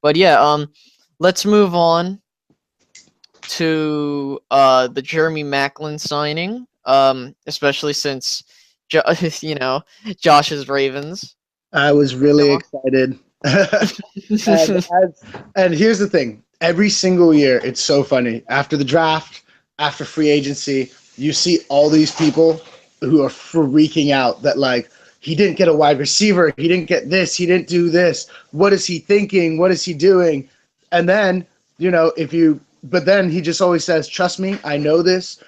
But yeah, let's move on to the Jeremy Maclin signing. Especially since you know, Josh's Ravens. I was really No. excited. and and here's the thing. Every single year, it's so funny. After the draft, after free agency, you see all these people who are freaking out that like he didn't get a wide receiver, he didn't get this, he didn't do this. What is he thinking? What is he doing? And then, but then he just always says, "Trust me, I know this.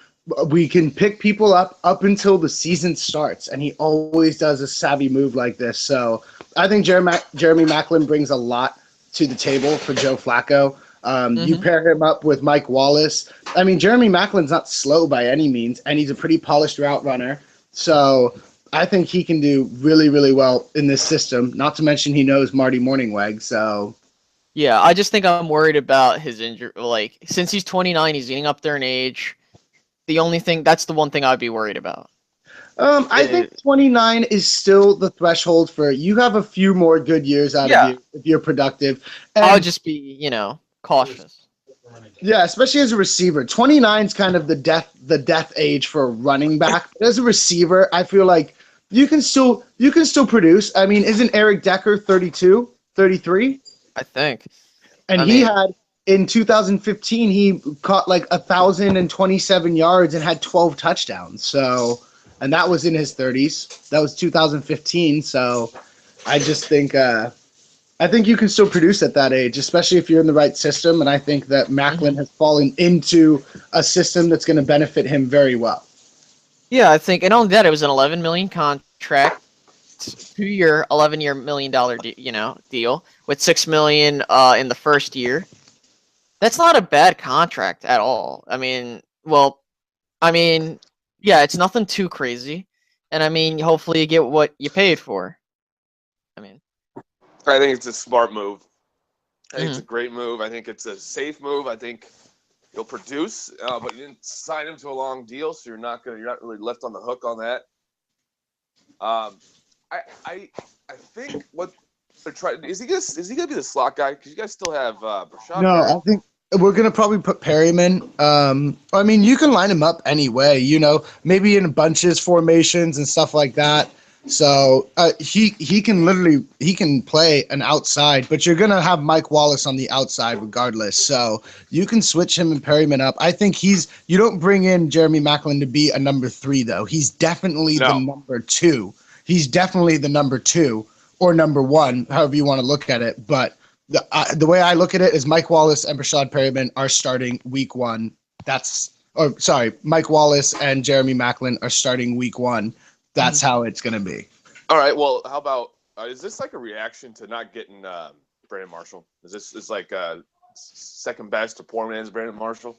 We can pick people up until the season starts," and he always does a savvy move like this. So I think Jeremy Maclin brings a lot to the table for Joe Flacco. You Hmm. pair him up with Mike Wallace. I mean, Jeremy Maclin's not slow by any means, and he's a pretty polished route runner. So I think he can do really, really well in this system. Not to mention he knows Marty Morningweg. So Yeah, I just think I'm worried about his injury. Like, since he's 29, he's getting up there in age. That's the one thing I'd be worried about. I think 29 is still the threshold for you have a few more good years out of Yeah, you if you're productive. I'll And just be, cautious. yeah, especially as a receiver. 29 is kind of the death age for a running back. But as a receiver, I feel like you can still produce. I mean, isn't Eric Decker 32, 33? I think. And I he mean, had in 2015 he caught like 1,027 yards and had 12 touchdowns. So, and that was in his 30s. That was 2015. So, I just think I think you can still produce at that age, especially if you're in the right system. And I think that Macklin mhm. has fallen into a system that's going to benefit him very well. Yeah, I think, and only that, it was an 11 million contract, 2 year, $11 million deal with 6 million in the first year. That's not a bad contract at all. I mean, yeah, it's nothing too crazy, and I mean, hopefully you get what you paid for. I mean, I think it's a smart move. I think it's mhm. a great move. I think it's a safe move. I think he'll produce, but you didn't sign him to a long deal, so you're not really left on the hook on that. Um, I think what they're trying is he gonna be the slot guy? Because you guys still have Brashad No, Perry. I think we're gonna probably put Perryman. I mean, you can line him up anyway. Maybe in bunches, formations, and stuff like that. So he can play an outside, but you're gonna have Mike Wallace on the outside regardless. So you can switch him and Perryman up. I think you don't bring in Jeremy Maclin to be a number 3 though. He's definitely the No, number 2. He's definitely the number 2 or number 1, however you want to look at it. But the way I look at it is Mike Wallace and Brashad Perryman are starting week 1. Mike Wallace and Jeremy Maclin are starting week 1. That's how it's going to be. all right. Well, how about is this like a reaction to not getting Brandon Marshall? Is this like second best to poor man's Brandon Marshall?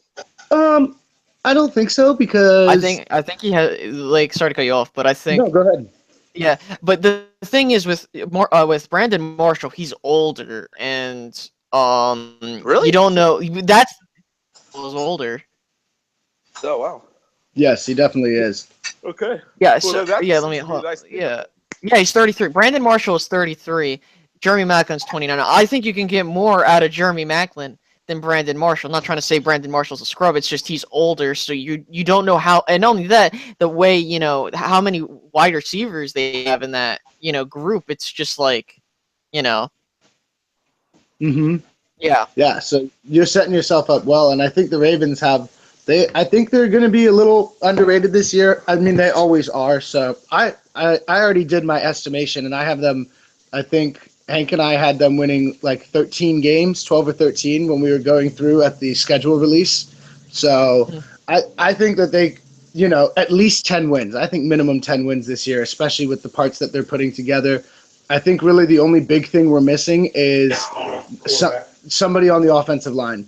Um, I don't think so because I think he had, like, sorry to cut you off, but I no, think, go ahead. yeah, but the thing is with Brandon Marshall, he's older, and Really? you don't know, that's was older. Oh wow. Yes, he definitely is. Okay. Yeah, Well, so that's yeah, let me a nice thing. yeah, he's 33. Brandon Marshall is 33. Jeremy Macklin's 29. I think you can get more out of Jeremy Macklin than Brandon Marshall. I'm not trying to say Brandon Marshall's a scrub. It's just he's older, so you don't know how. And not only that, the way, how many wide receivers they have in that group. It's just like, you know, Mm-hmm. yeah. Yeah, so you're setting yourself up well, and I think the Ravens I think they're going to be a little underrated this year. I mean, they always are. So I already did my estimation, and I have them. I think Hank and I had them winning like 13 games, 12 or 13 when we were going through at the schedule release. So Mhm. I think that they, at least 10 wins. I think minimum 10 wins this year, especially with the parts that they're putting together. I think really the only big thing we're missing is somebody on the offensive line.